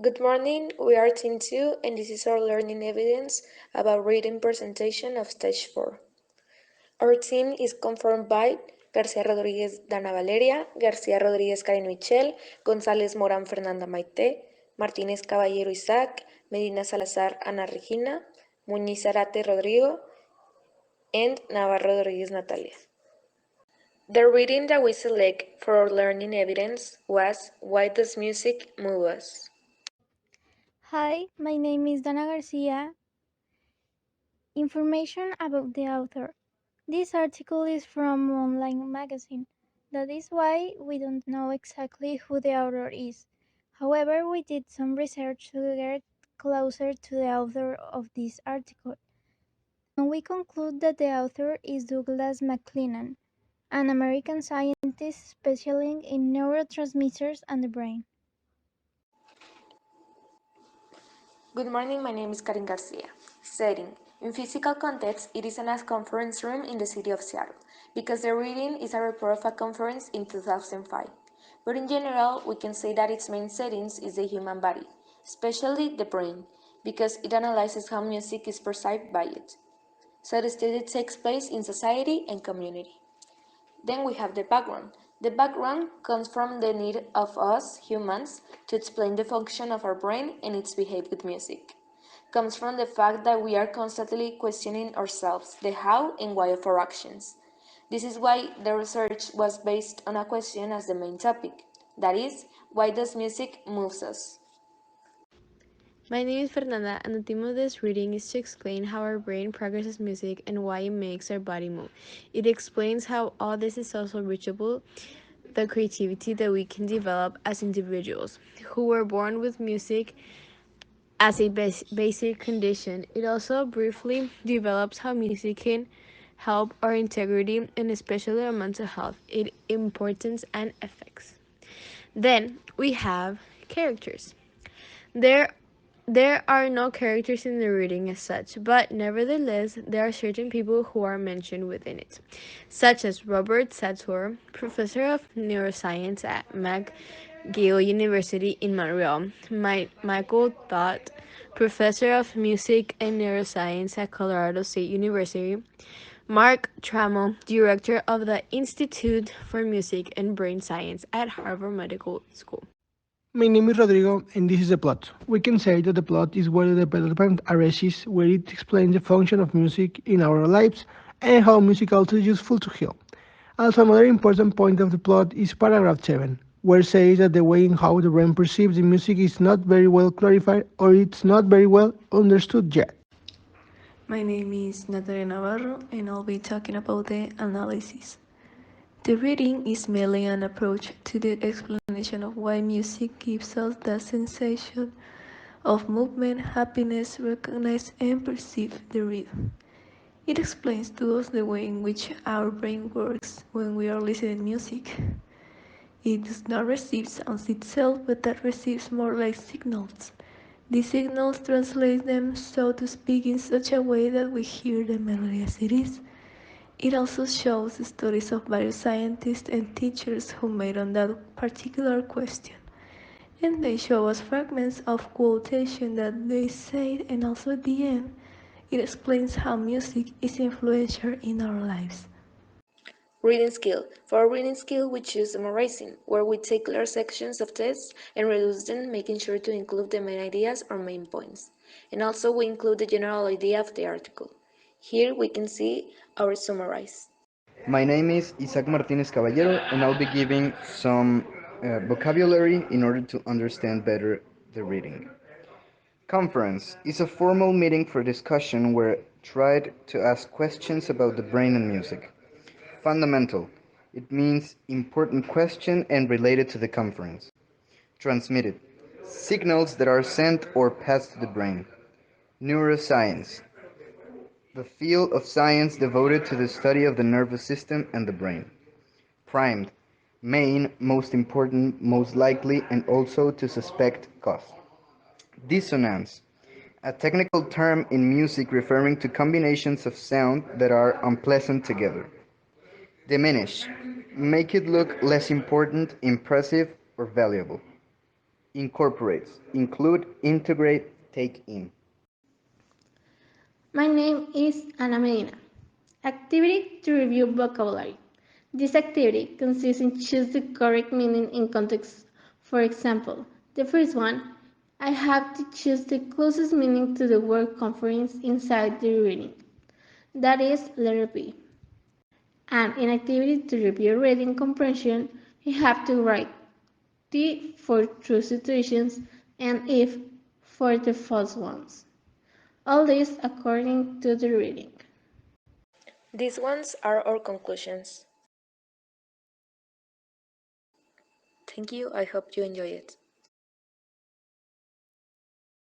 Good morning, we are Team 2 and this is our learning evidence about reading presentation of Stage 4. Our team is confirmed by Garcia Rodriguez Dana Valeria, Garcia Rodriguez Karen Michel, González Morán Fernanda Maite, Martínez Caballero Isaac, Medina Salazar Ana Regina, Muñiz Arate Rodrigo, and Navarro Rodriguez Natalia. The reading that we select for our learning evidence was Why Does Music Move Us? Hi, my name is Dana Garcia. Information about the author. This article is from online magazine. That is why we don't know exactly who the author is. However, we did some research to get closer to the author of this article. And we conclude that the author is Douglas MacLennan, an American scientist specializing in neurotransmitters and the brain. Good morning, my name is Karin Garcia. Setting. In physical context, it is a conference room in the city of Seattle, because the reading is a report of a conference in 2005. But in general, we can say that its main settings is the human body, especially the brain, because it analyzes how music is perceived by it. So the study takes place in society and community. Then we have the background. The background comes from the need of us, humans, to explain the function of our brain and its behavior with music. Comes from the fact that we are constantly questioning ourselves, the how and why of our actions. This is why the research was based on a question as the main topic. That is, why does music move us? My name is Fernanda, and the theme of this reading is to explain how our brain processes music and why it makes our body move. It explains how all this is also reachable, the creativity that we can develop as individuals who were born with music as a basic condition. It also briefly develops how music can help our integrity and especially our mental health, its importance and effects. Then we have characters. There there are no characters in the reading as such, but nevertheless, there are certain people who are mentioned within it, such as Robert Sator, professor of neuroscience at McGill University in Montreal, Michael Todd, professor of music and neuroscience at Colorado State University, Mark Trammell, director of the Institute for Music and Brain Science at Harvard Medical School. My name is Rodrigo, and this is the plot. We can say that the plot is where the development arises, where it explains the function of music in our lives and how music also is useful to heal. Also, another important point of the plot is paragraph 7, where it says that the way in how the brain perceives the music is not very well clarified or it's not very well understood yet. My name is Natalia Navarro and I'll be talking about the analysis. The reading is mainly an approach to the explanation of why music gives us the sensation of movement, happiness, recognize and perceive the rhythm. It explains to us the way in which our brain works when we are listening to music. It does not receive sounds itself, but that receives more like signals. These signals translate them, so to speak, in such a way that we hear the melody as it is. It also shows stories of various scientists and teachers who made on that particular question. And they show us fragments of quotation that they said, and also at the end, it explains how music is influential in our lives. Reading skill. For our reading skill, we choose memorizing, where we take large sections of text and reduce them, making sure to include the main ideas or main points. And also we include the general idea of the article. Here we can see our summarize. My name is Isaac Martinez Caballero, and I'll be giving some vocabulary in order to understand better the reading. Conference is a formal meeting for discussion where tried to ask questions about the brain and music. Fundamental. It means important question and related to the conference. Transmitted. Signals that are sent or passed to the brain. Neuroscience. The field of science devoted to the study of the nervous system and the brain. Primed. Main, most important, most likely, and also to suspect cause. Dissonance. A technical term in music referring to combinations of sound that are unpleasant together. Diminish. Make it look less important, impressive, or valuable. Incorporates. Include, integrate, take in. My name is Ana Medina. Activity to review vocabulary. This activity consists in choose the correct meaning in context. For example, the first one, I have to choose the closest meaning to the word conference inside the reading. That is letter B. And in activity to review reading comprehension, you have to write T for true situations and if for the false ones. All this according to the reading. These ones are our conclusions. Thank you, I hope you enjoy it.